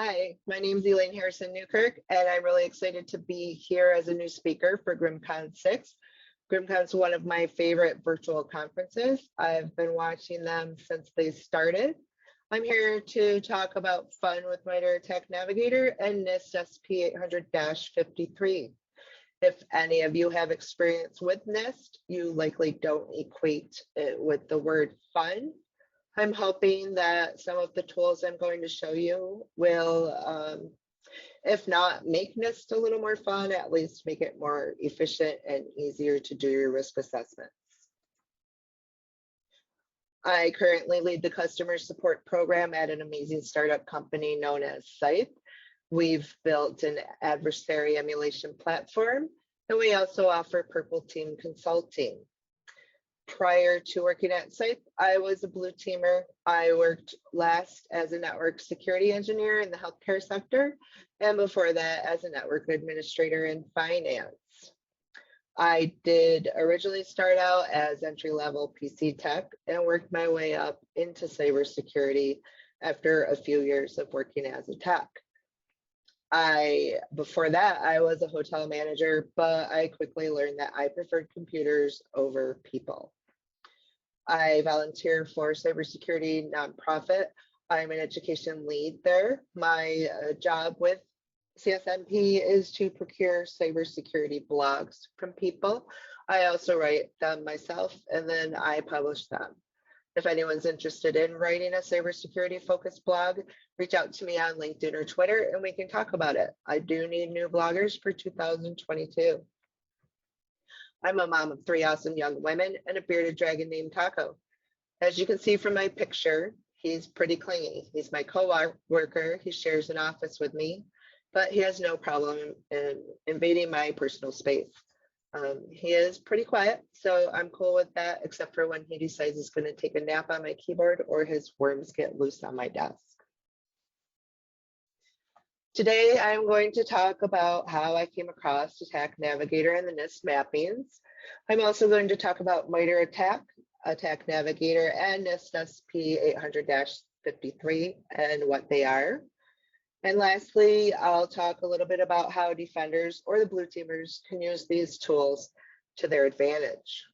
Hi, my name is Elaine Harrison-Neukirch, and I'm really excited to be here as a new speaker for GRIMMCON 6. GRIMMCON is one of my favorite virtual conferences. I've been watching them since they started. I'm here to talk about fun with MITRE ATT&CK Navigator and NIST SP 800-53. If any of you have experience with NIST, you likely don't equate it with the word fun. I'm hoping that some of the tools I'm going to show you will, if not make NIST a little more fun, at least make it more efficient and easier to do your risk assessments. I currently lead the customer support program at an amazing startup company known as Scythe. We've built an adversary emulation platform, and we also offer purple team consulting. Prior to working at Scythe, I was a blue teamer. I worked last as a network security engineer in the healthcare sector, and before that as a network administrator in finance. I did originally start out as entry-level PC tech and worked my way up into cybersecurity after a few years of working as a tech. Before that, I was a hotel manager, but I quickly learned that I preferred computers over people. I volunteer for cybersecurity nonprofit. I'm an education lead there. My job with CSNP is to procure cybersecurity blogs from people. I also write them myself, and then I publish them. If anyone's interested in writing a cybersecurity focused blog, reach out to me on LinkedIn or Twitter and we can talk about it. I do need new bloggers for 2022. I'm a mom of 3 awesome young women and a bearded dragon named Taco. As you can see from my picture, he's pretty clingy. He's my co-worker. He shares an office with me, but he has no problem in invading my personal space. He is pretty quiet, so I'm cool with that, except for when he decides he's going to take a nap on my keyboard or his worms get loose on my desk. Today, I'm going to talk about how I came across ATT&CK Navigator and the NIST mappings. I'm also going to talk about MITRE ATT&CK Navigator, and NIST SP 800-53 and what they are. And lastly, I'll talk a little bit about how defenders or the blue teamers can use these tools to their advantage.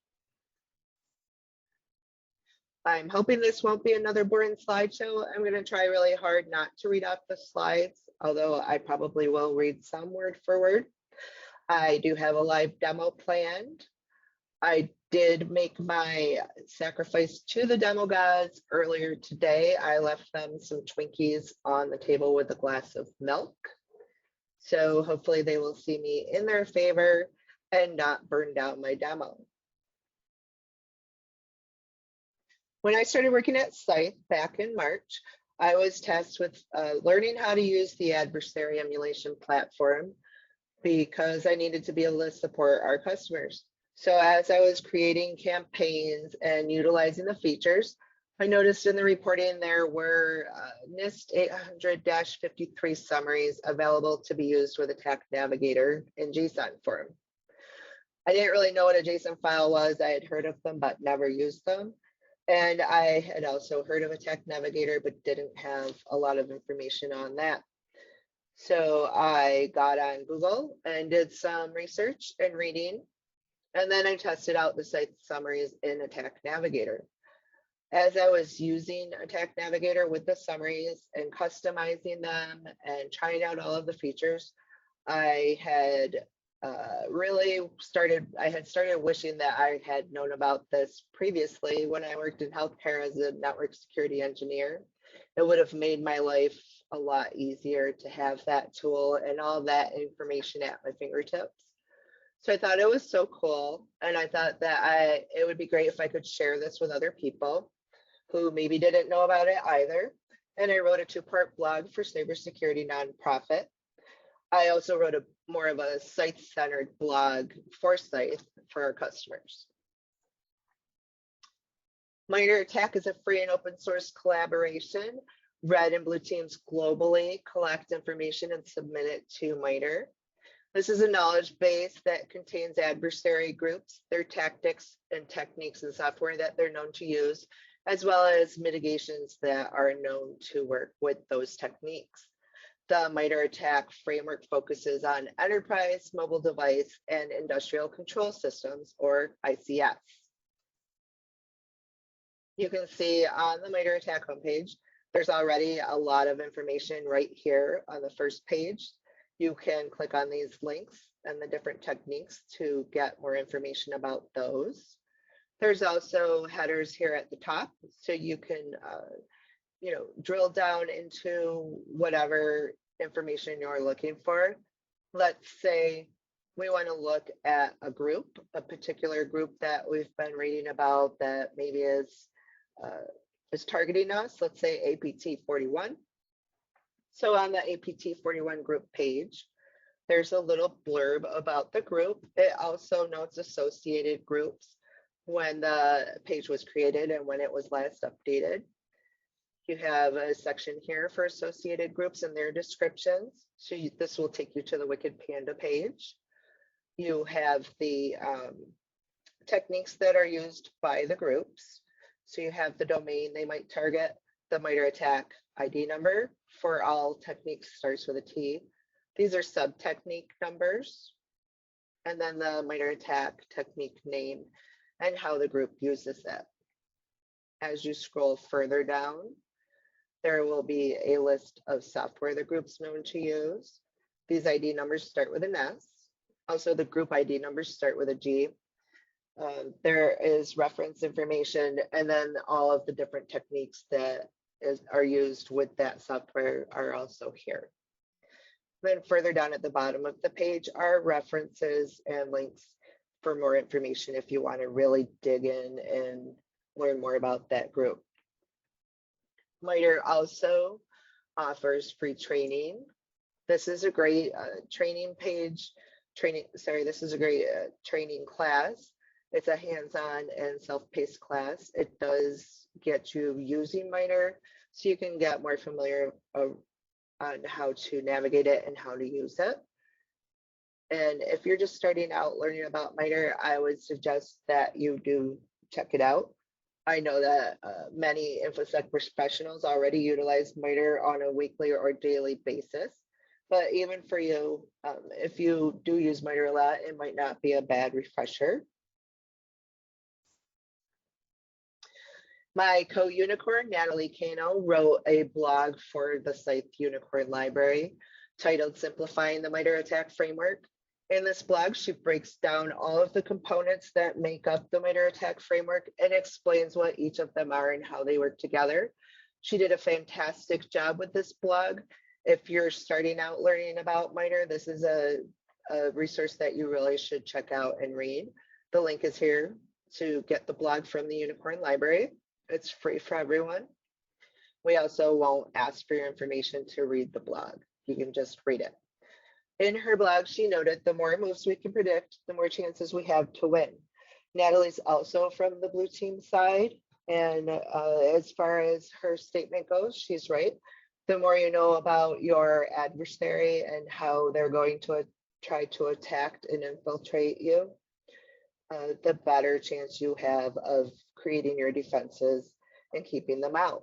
I'm hoping this won't be another boring slideshow. I'm going to try really hard not to read off the slides, although I probably will read some word for word. I do have a live demo planned. I did make my sacrifice to the demo gods earlier today. I left them some Twinkies on the table with a glass of milk. So hopefully they will see me in their favor and not burn down my demo. When I started working at Scythe back in March, I was tasked with learning how to use the adversary emulation platform because I needed to be able to support our customers. So as I was creating campaigns and utilizing the features, I noticed in the reporting there were NIST 800-53 summaries available to be used with ATT&CK Navigator in JSON form. I didn't really know what a JSON file was. I had heard of them, but never used them. And I had also heard of ATT&CK Navigator, but didn't have a lot of information on that. So I got on Google and did some research and reading. And then I tested out the site summaries in ATT&CK Navigator. As I was using ATT&CK Navigator with the summaries and customizing them and trying out all of the features, I had started wishing that I had known about this previously when I worked in healthcare as a network security engineer. It would have made my life a lot easier to have that tool and all that information at my fingertips. So I thought it was so cool, and I thought that it would be great if I could share this with other people who maybe didn't know about it either. And I wrote a 2-part blog for cybersecurity nonprofit. I also wrote more of a Scythe-centered blog for Scythe for our customers. MITRE ATT&CK is a free and open source collaboration. Red and blue teams globally collect information and submit it to MITRE. This is a knowledge base that contains adversary groups, their tactics and techniques and software that they're known to use, as well as mitigations that are known to work with those techniques. The MITRE ATT&CK framework focuses on enterprise, mobile device, and industrial control systems, or ICS. You can see on the MITRE ATT&CK homepage, there's already a lot of information right here on the first page. You can click on these links and the different techniques to get more information about those. There's also headers here at the top, so you can drill down into whatever information you're looking for. Let's say we want to look at a group, a particular group that we've been reading about that maybe is targeting us, let's say APT 41. So on the APT 41 group page, there's a little blurb about the group. It also notes associated groups when the page was created and when it was last updated. You have a section here for associated groups and their descriptions. So this will take you to the Wicked Panda page. You have the techniques that are used by the groups. So you have the domain they might target, the MITRE ATT&CK ID number for all techniques starts with a T. These are sub-technique numbers. And then the MITRE ATT&CK technique name and how the group uses it. As you scroll further down, there will be a list of software the group's known to use. These ID numbers start with an S. Also, the group ID numbers start with a G. There is reference information, and then all of the different techniques that are used with that software are also here. Then further down at the bottom of the page are references and links for more information if you want to really dig in and learn more about that group. MITRE also offers free training. This is a great training class. It's a hands-on and self-paced class. It does get you using MITRE, so you can get more familiar on how to navigate it and how to use it. And if you're just starting out learning about MITRE, I would suggest that you do check it out. I know that many InfoSec professionals already utilize MITRE on a weekly or daily basis. But even for you, if you do use MITRE a lot, it might not be a bad refresher. My co-unicorn, Natalie Kano, wrote a blog for the Scythe Unicorn Library titled Simplifying the MITRE ATT&CK Framework. In this blog, she breaks down all of the components that make up the MITRE ATT&CK framework and explains what each of them are and how they work together. She did a fantastic job with this blog. If you're starting out learning about MITRE, this is a resource that you really should check out and read. The link is here to get the blog from the Unicorn Library. It's free for everyone. We also won't ask for your information to read the blog. You can just read it. In her blog, she noted the more moves we can predict, the more chances we have to win. Natalie's also from the blue team side. And as far as her statement goes, she's right. The more you know about your adversary and how they're going to try to attack and infiltrate you, the better chance you have of creating your defenses and keeping them out.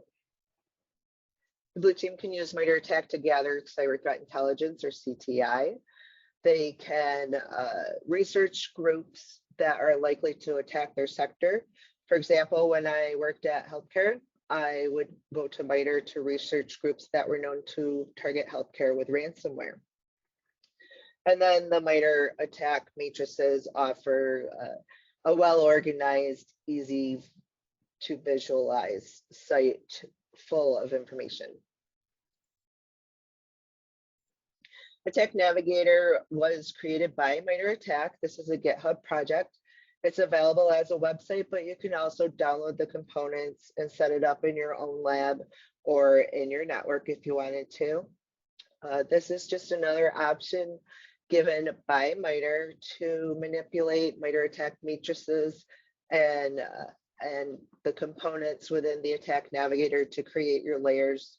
The blue team can use MITRE ATT&CK to gather cyber threat intelligence, or CTI. They can research groups that are likely to attack their sector. For example, when I worked at healthcare, I would go to MITRE to research groups that were known to target healthcare with ransomware. And then the MITRE ATT&CK matrices offer a well-organized, easy to visualize site full of information. ATT&CK Navigator was created by MITRE ATT&CK. This is a GitHub project. It's available as a website, but you can also download the components and set it up in your own lab or in your network if you wanted to. This is just another option given by MITRE to manipulate MITRE ATT&CK matrices and the components within the ATT&CK Navigator to create your layers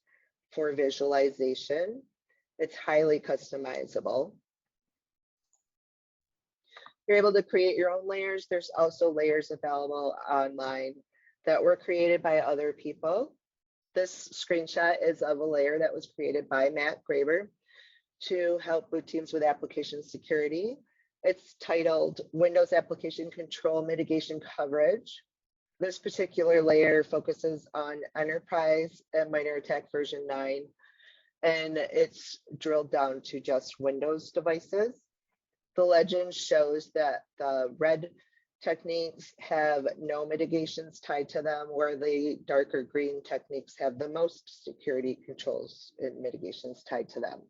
for visualization. It's highly customizable. You're able to create your own layers. There's also layers available online that were created by other people. This screenshot is of a layer that was created by Matt Graber to help blue teams with application security. It's titled Windows Application Control Mitigation Coverage. This particular layer focuses on Enterprise and MITRE ATT&CK version 9, and it's drilled down to just Windows devices. The legend shows that the red techniques have no mitigations tied to them, where the darker green techniques have the most security controls and mitigations tied to them.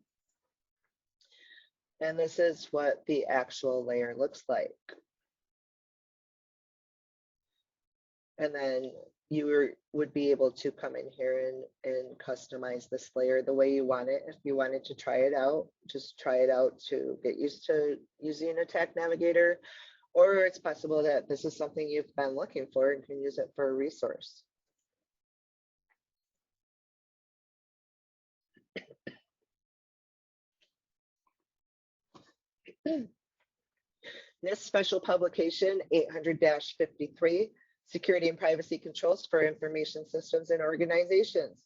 And this is what the actual layer looks like. And then you would be able to come in here and customize this layer the way you want it. If you wanted to try it out, just try it out to get used to using ATT&CK Navigator, or it's possible that this is something you've been looking for and can use it for a resource. NIST Special Publication 800-53, Security and Privacy Controls for Information Systems and Organizations.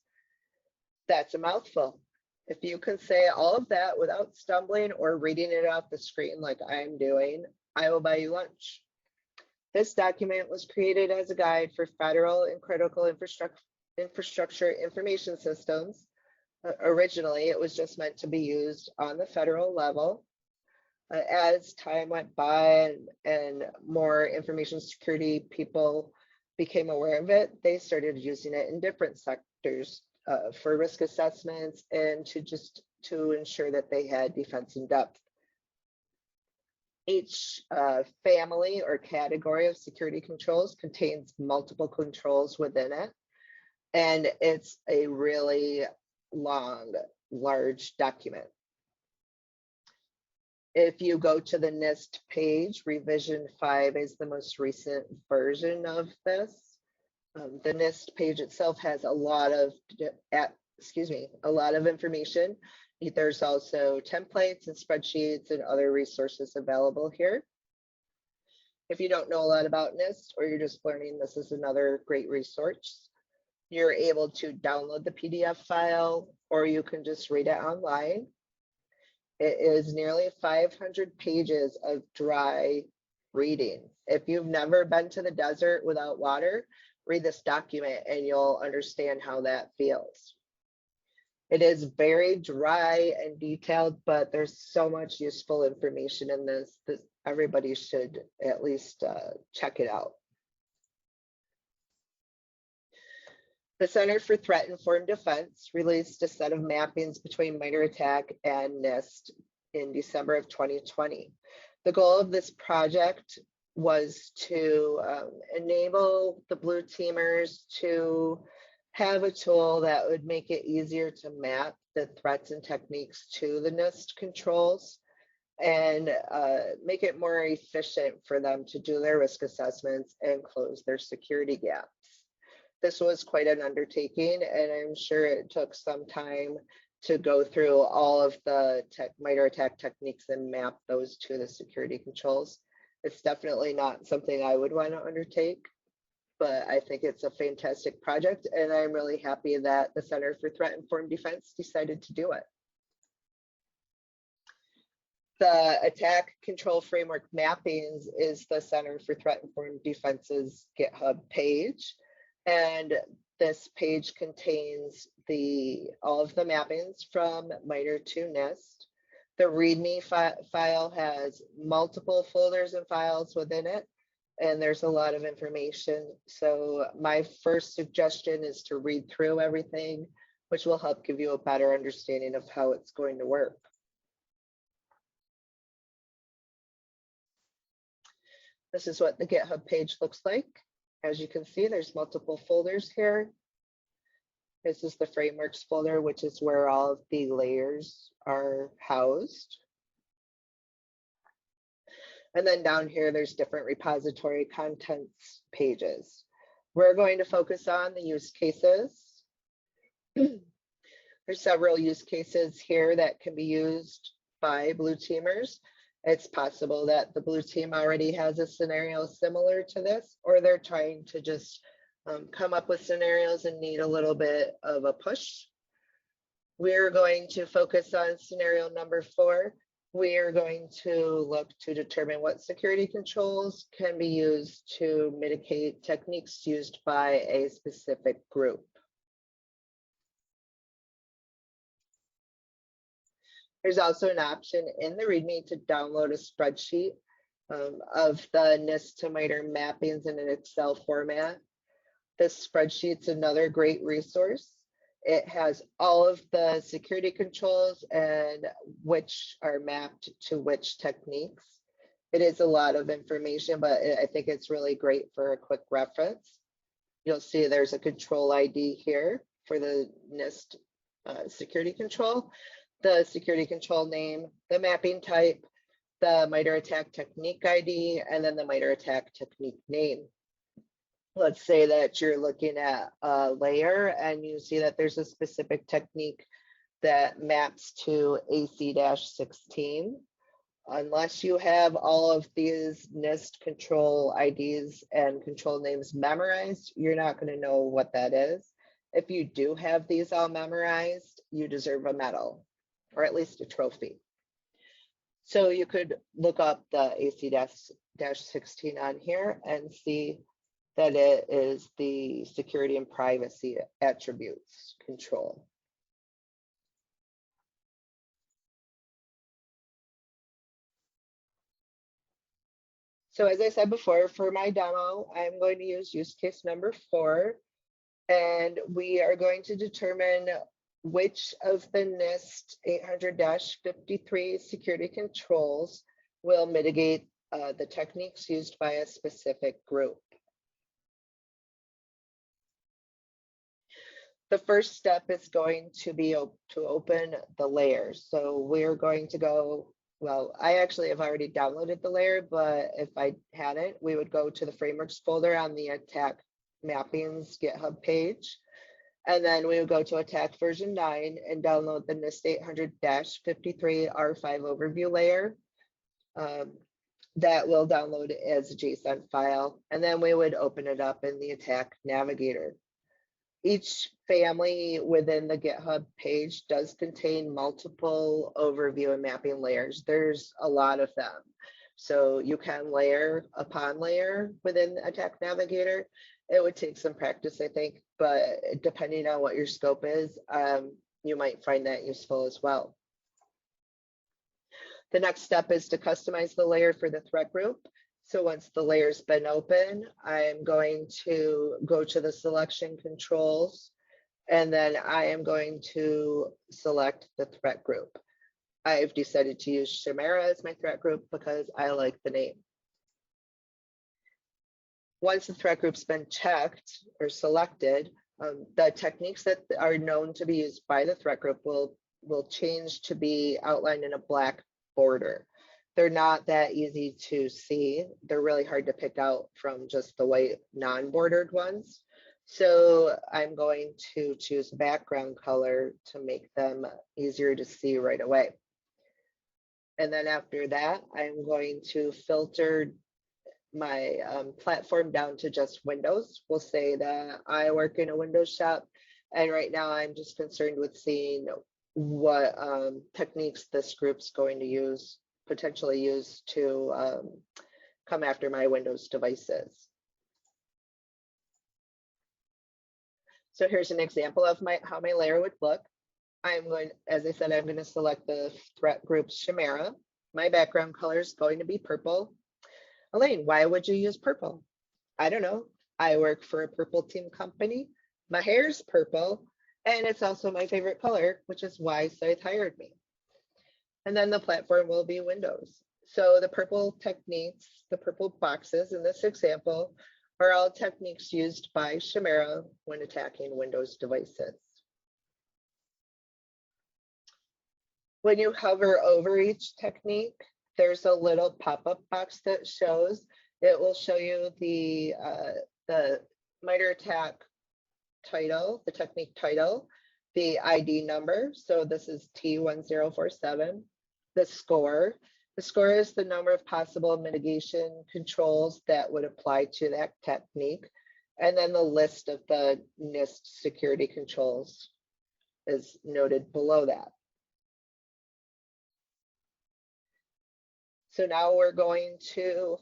That's a mouthful. If you can say all of that without stumbling or reading it off the screen like I'm doing, I will buy you lunch. This document was created as a guide for federal and critical infrastructure information systems. Originally, it was just meant to be used on the federal level. As time went by and more information security people became aware of it, they started using it in different sectors for risk assessments and to ensure that they had defense in depth. Each family or category of security controls contains multiple controls within it, and it's a really long, large document. If you go to the NIST page, revision 5 is the most recent version of this. The NIST page itself has a lot of information. There's also templates and spreadsheets and other resources available here. If you don't know a lot about NIST, or you're just learning, this is another great resource. You're able to download the PDF file, or you can just read it online. It is nearly 500 pages of dry reading. If you've never been to the desert without water, read this document and you'll understand how that feels. It is very dry and detailed, but there's so much useful information in this that everybody should at least check it out. The Center for Threat-Informed Defense released a set of mappings between MITRE ATT&CK and NIST in December of 2020. The goal of this project was to enable the blue teamers to have a tool that would make it easier to map the threats and techniques to the NIST controls and make it more efficient for them to do their risk assessments and close their security gaps. This was quite an undertaking, and I'm sure it took some time to go through all of the MITRE ATT&CK techniques and map those to the security controls. It's definitely not something I would want to undertake, but I think it's a fantastic project, and I'm really happy that the Center for Threat-Informed Defense decided to do it. The Attack Control Framework Mappings is the Center for Threat-Informed Defense's GitHub page. And this page contains all of the mappings from MITRE to NIST. The README file has multiple folders and files within it, and there's a lot of information. So my first suggestion is to read through everything, which will help give you a better understanding of how it's going to work. This is what the GitHub page looks like. As you can see, there's multiple folders here. This is the frameworks folder, which is where all of the layers are housed. And then down here, there's different repository contents pages. We're going to focus on the use cases. There's several use cases here that can be used by blue teamers. It's possible that the blue team already has a scenario similar to this, or they're trying to just come up with scenarios and need a little bit of a push. We're going to focus on scenario number 4. We are going to look to determine what security controls can be used to mitigate techniques used by a specific group. There's also an option in the README to download a spreadsheet of the NIST to MITRE mappings in an Excel format. This spreadsheet's another great resource. It has all of the security controls and which are mapped to which techniques. It is a lot of information, but I think it's really great for a quick reference. You'll see there's a control ID here for the NIST security control, the security control name, the mapping type, the MITRE ATT&CK technique ID, and then the MITRE ATT&CK technique name. Let's say that you're looking at a layer and you see that there's a specific technique that maps to AC-16. Unless you have all of these NIST control IDs and control names memorized, you're not going to know what that is. If you do have these all memorized, you deserve a medal or at least a trophy. So you could look up the AC-16 on here and see that it is the security and privacy attributes control. So as I said before, for my demo, I'm going to use case number 4, and we are going to determine which of the NIST 800-53 security controls will mitigate the techniques used by a specific group. The first step is going to be to open the layer. So we're going to go, well, I actually have already downloaded the layer, but if I hadn't, we would go to the frameworks folder on the ATT&CK mappings GitHub page. And then we would go to ATT&CK version 9 and download the NIST 800-53 R5 overview layer. That will download as a JSON file. And then we would open it up in the ATT&CK Navigator. Each family within the GitHub page does contain multiple overview and mapping layers. There's a lot of them. So you can layer upon layer within the ATT&CK Navigator. It would take some practice, I think, but depending on what your scope is, you might find that useful as well. The next step is to customize the layer for the threat group. So once the layer's been open, I'm going to go to the selection controls, and then I am going to select the threat group. I've decided to use Chimera as my threat group because I like the name. Once the threat group's been checked or selected, the techniques that are known to be used by the threat group will change to be outlined in a black border. They're not that easy to see. They're really hard to pick out from just the white non-bordered ones. So I'm going to choose background color to make them easier to see right away. And then after that, I'm going to filter my platform down to just Windows. We'll say that I work in a Windows shop, and right now I'm just concerned with seeing what techniques this group's going to potentially use to come after my Windows devices. So here's an example of how my layer would look. As I said, I'm going to select the threat group Chimera. My background color is going to be purple. Elaine, why would you use purple? I don't know. I work for a purple team company. My hair's purple, and it's also my favorite color, which is why Scythe hired me. And then the platform will be Windows. So the purple techniques, the purple boxes in this example, are all techniques used by Chimera when attacking Windows devices. When you hover over each technique, there's a little pop-up box that shows. It will show you the MITRE ATT&CK title, the technique title, the ID number. So this is T1047. The score. The score is the number of possible mitigation controls that would apply to that technique. And then the list of the NIST security controls is noted below that. So now we're going to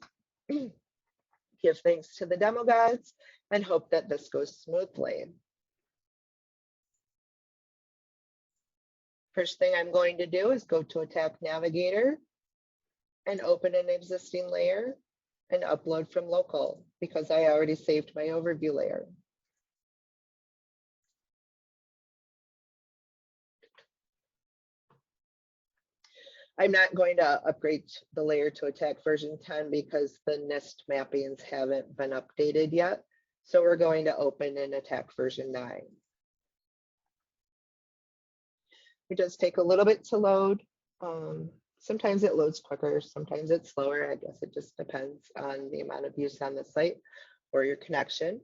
give thanks to the demo gods and hope that this goes smoothly. First thing I'm going to do is go to ATT&CK Navigator and open an existing layer and upload from local because I already saved my overview layer. I'm not going to upgrade the layer to ATT&CK version 10 because the NIST mappings haven't been updated yet. So we're going to open in ATT&CK version 9. It does take a little bit to load. Sometimes it loads quicker, sometimes it's slower. I guess it just depends on the amount of use on the site or your connection.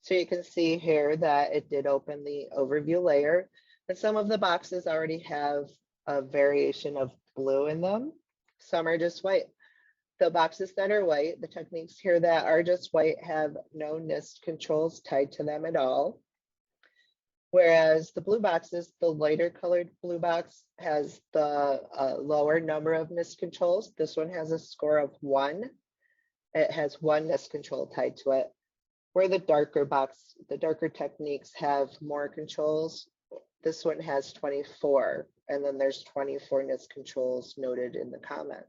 So you can see here that it did open the overview layer, and some of the boxes already have a variation of blue in them. Some are just white. The boxes that are white, the techniques here that are just white have no NIST controls tied to them at all. Whereas the blue boxes, the lighter colored blue box has the lower number of NIST controls. This one has a score of 1. It has 1 NIST control tied to it. Where the darker box, the darker techniques have more controls. This one has 24, and then there's 24 NIST controls noted in the comments.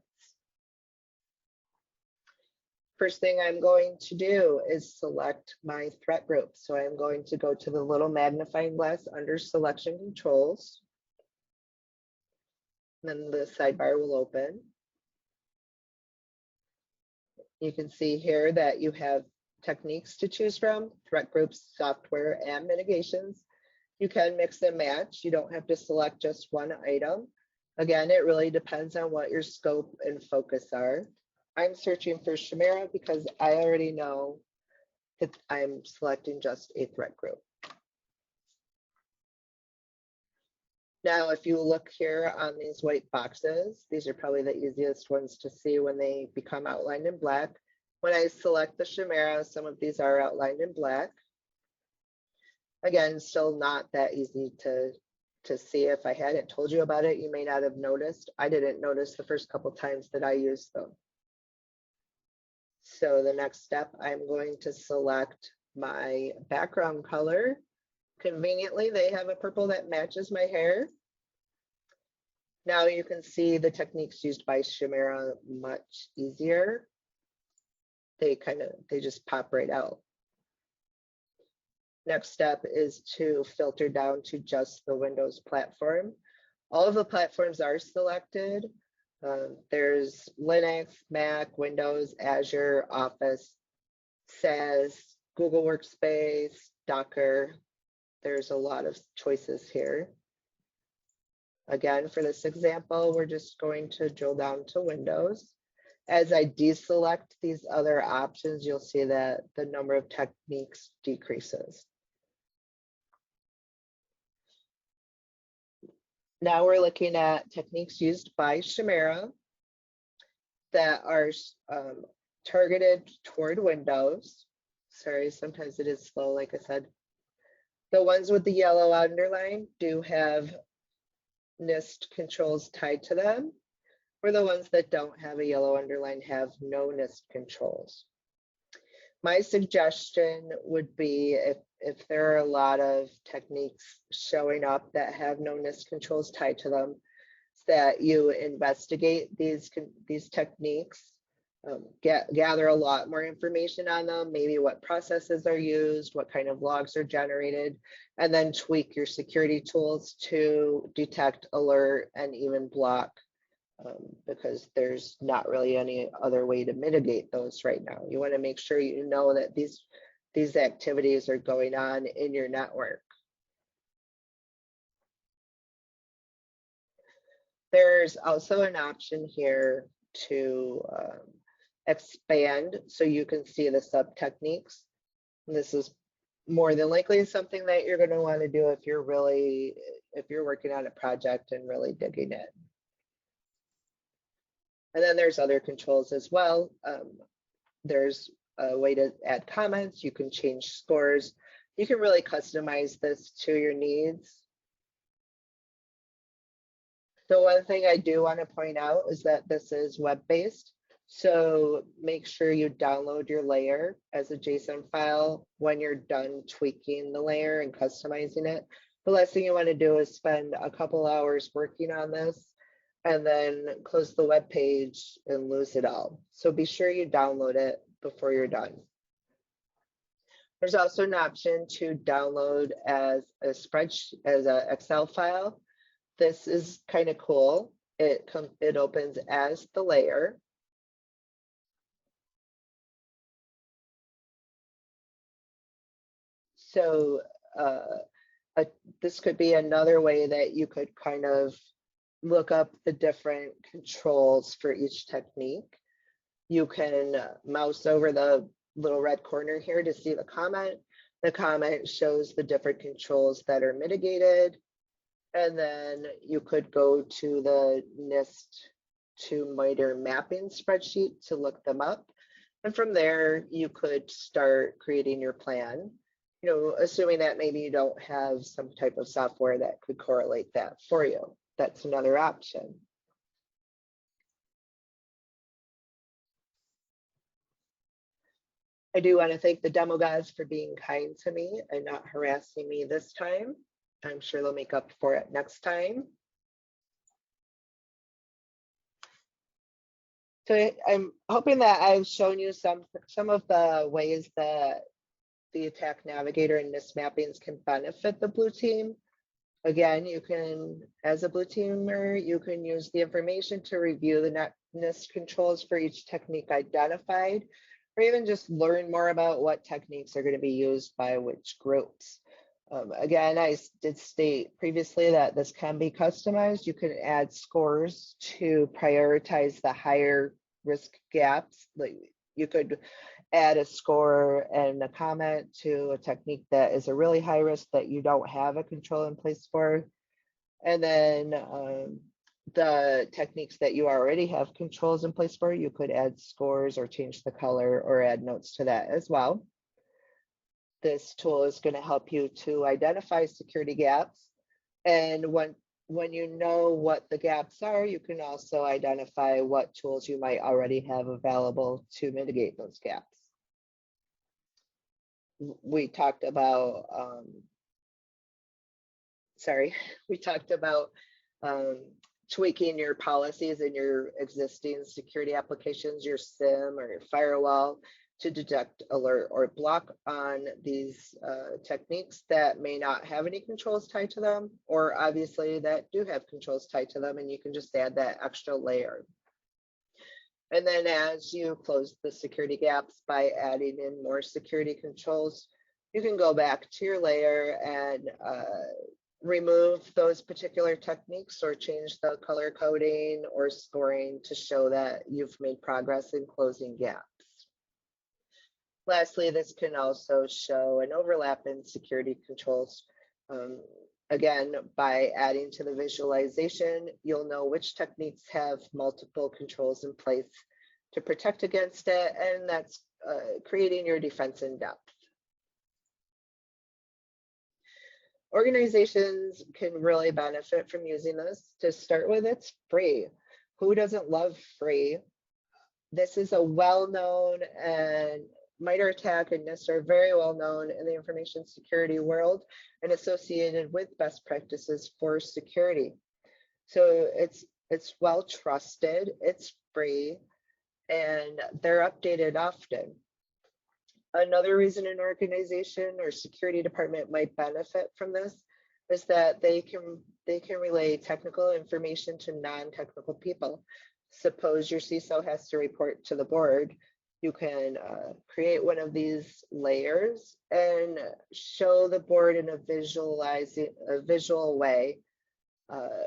First thing I'm going to do is select my threat group. So I'm going to go to the little magnifying glass under selection controls. Then the sidebar will open. You can see here that you have techniques to choose from, threat groups, software, and mitigations. You can mix and match. You don't have to select just one item. Again, it really depends on what your scope and focus are. I'm searching for Chimera because I already know that I'm selecting just a threat group. Now, if you look here on these white boxes, these are probably the easiest ones to see when they become outlined in black. When I select the Chimera, some of these are outlined in black. Again, still not that easy to see. If I hadn't told you about it, you may not have noticed. I didn't notice the first couple times that I used them. So the next step, I'm going to select my background color. Conveniently, they have a purple that matches my hair. Now you can see the techniques used by Chimera much easier. They just pop right out. Next step is to filter down to just the Windows platform. All of the platforms are selected. There's Linux, Mac, Windows, Azure, Office, SAS, Google Workspace, Docker. There's a lot of choices here. Again, for this example, we're just going to drill down to Windows. As I deselect these other options, you'll see that the number of techniques decreases. Now we're looking at techniques used by Chimera that are targeted toward Windows. Sorry, sometimes it is slow, like I said. The ones with the yellow underline do have NIST controls tied to them, where the ones that don't have a yellow underline have no NIST controls. My suggestion would be if there are a lot of techniques showing up that have no NIST controls tied to them, that you investigate these techniques, gather a lot more information on them, maybe what processes are used, what kind of logs are generated, and then tweak your security tools to detect, alert, and even block, because there's not really any other way to mitigate those right now. You want to make sure you know that these activities are going on in your network. There's also an option here to expand so you can see the sub techniques. And this is more than likely something that you're going to want to do if you're working on a project and really digging in. And then there's other controls as well. There's a way to add comments. You can change scores. You can really customize this to your needs. So one thing I do want to point out is that this is web-based. So make sure you download your layer as a JSON file when you're done tweaking the layer and customizing it. The last thing you want to do is spend a couple hours working on this and then close the web page and lose it all. So be sure you download it before you're done. There's also an option to download as a spreadsheet, as an Excel file. This is kind of cool. It opens as the layer. So this could be another way that you could kind of look up the different controls for each technique. You can mouse over the little red corner here to see the comment. The comment shows the different controls that are mitigated. And then you could go to the NIST to MITRE mapping spreadsheet to look them up. And from there, you could start creating your plan, assuming that maybe you don't have some type of software that could correlate that for you. That's another option. I do want to thank the demo guys for being kind to me and not harassing me this time. I'm sure they'll make up for it next time. So I'm hoping that I've shown you some of the ways that the ATT&CK Navigator and NIST mappings can benefit the blue team. Again, you can, as a blue teamer, you can use the information to review the NIST controls for each technique identified, or even just learn more about what techniques are going to be used by which groups. Again, I did state previously that this can be customized. You can add scores to prioritize the higher risk gaps. Like you could add a score and a comment to a technique that is a really high risk that you don't have a control in place for. And then the techniques that you already have controls in place for, you could add scores or change the color or add notes to that as well. This tool is going to help you to identify security gaps. And when you know what the gaps are, you can also identify what tools you might already have available to mitigate those gaps. We talked about, tweaking your policies in your existing security applications, your SIM or your firewall, to detect, alert, or block on these techniques that may not have any controls tied to them, or obviously that do have controls tied to them, and you can just add that extra layer. And then as you close the security gaps by adding in more security controls, you can go back to your layer and remove those particular techniques or change the color coding or scoring to show that you've made progress in closing gaps. Lastly, this can also show an overlap in security controls. Again, by adding to the visualization, you'll know which techniques have multiple controls in place to protect against it, and that's creating your defense in depth. Organizations can really benefit from using this. To start with, it's free. Who doesn't love free? This is a well-known, and MITRE ATT&CK and NIST are very well known in the information security world and associated with best practices for security. So it's well trusted, it's free, and they're updated often. Another reason an organization or security department might benefit from this is that they can relay technical information to non-technical people. Suppose your CISO has to report to the board. You can create one of these layers and show the board in a visual way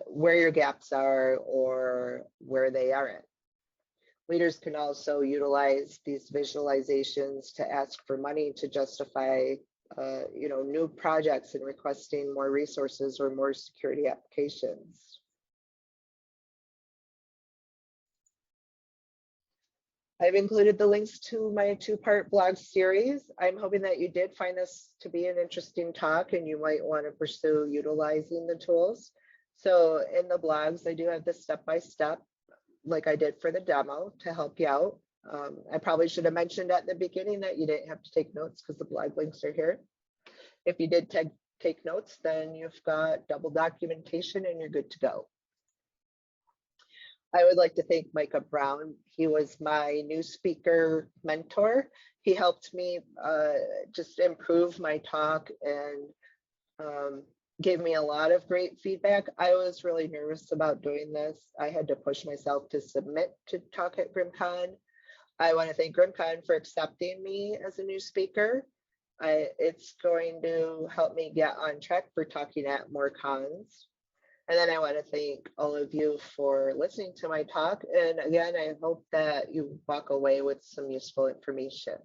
where your gaps are or where they aren't. Leaders can also utilize these visualizations to ask for money to justify new projects and requesting more resources or more security applications. I've included the links to my 2-part blog series. I'm hoping that you did find this to be an interesting talk and you might want to pursue utilizing the tools. So in the blogs, I do have this step-by-step, like I did for the demo, to help you out. I probably should have mentioned at the beginning that you didn't have to take notes because the blog links are here. If you did take notes, then you've got double documentation and you're good to go. I would like to thank Micah Brown. He was my new speaker mentor. He helped me just improve my talk and gave me a lot of great feedback. I was really nervous about doing this. I had to push myself to submit to talk at GRIMMCON. I want to thank GRIMMCON for accepting me as a new speaker. It's going to help me get on track for talking at more cons. And then I want to thank all of you for listening to my talk. And again, I hope that you walk away with some useful information.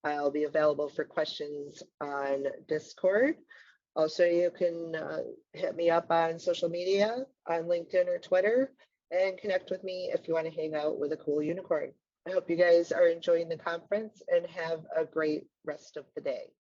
I'll be available for questions on Discord. Also, you can hit me up on social media, on LinkedIn or Twitter, and connect with me if you want to hang out with a cool unicorn. I hope you guys are enjoying the conference and have a great rest of the day.